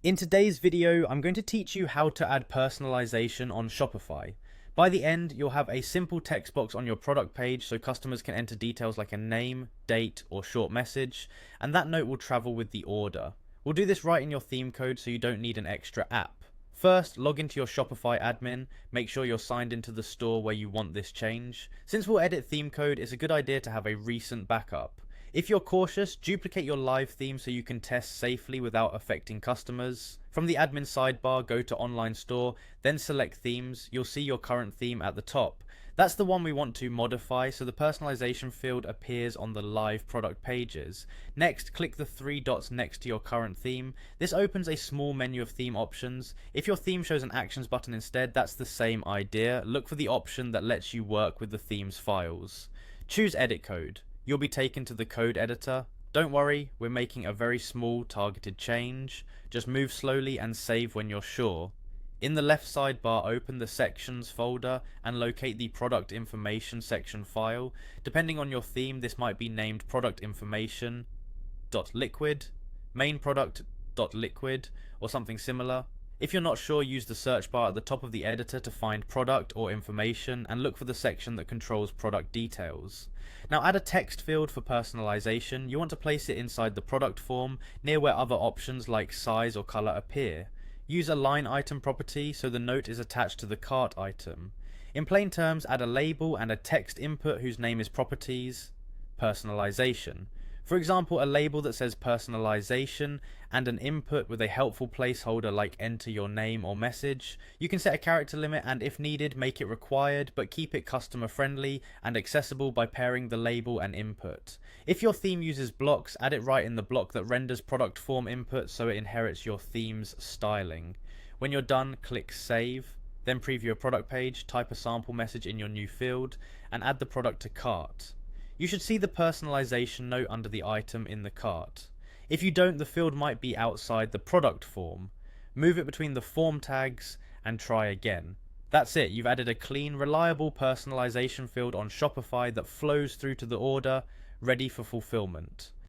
In today's video, I'm going to teach you how to add personalization on Shopify. By the end, you'll have a simple text box on your product page so customers can enter details like a name, date, or short message, and that note will travel with the order. We'll do this right in your theme code so you don't need an extra app. First, log into your Shopify admin, make sure you're signed into the store where you want this change. Since we'll edit theme code, it's a good idea to have a recent backup. If you're cautious, duplicate your live theme so you can test safely without affecting customers. From the admin sidebar, go to online store, then select themes. You'll see your current theme at the top. That's the one we want to modify, so the personalization field appears on the live product pages. Next, click the three dots next to your current theme. This opens a small menu of theme options. If your theme shows an actions button instead, that's the same idea. Look for the option that lets you work with the theme's files. Choose edit code. You'll be taken to the code editor. Don't worry, we're making a very small targeted change. Just move slowly and save when you're sure. In the left sidebar, open the sections folder and locate the product information section file. Depending on your theme, this might be named product information.liquid, main product.liquid, or something similar. If you're not sure, use the search bar at the top of the editor to find product or information and look for the section that controls product details. Now add a text field for personalization. You want to place it inside the product form, near where other options like size or color appear. Use a line item property so the note is attached to the cart item. In plain terms, add a label and a text input whose name is properties personalization. For example, a label that says personalization and an input with a helpful placeholder like enter your name or message. You can set a character limit and if needed make it required, but keep it customer friendly and accessible by pairing the label and input. If your theme uses blocks, add it right in the block that renders product form input so it inherits your theme's styling. When you're done, click save, then preview a product page, type a sample message in your new field, and add the product to cart. You should see the personalization note under the item in the cart. If you don't, the field might be outside the product form. Move it between the form tags and try again. That's it, you've added a clean, reliable personalization field on Shopify that flows through to the order, ready for fulfillment.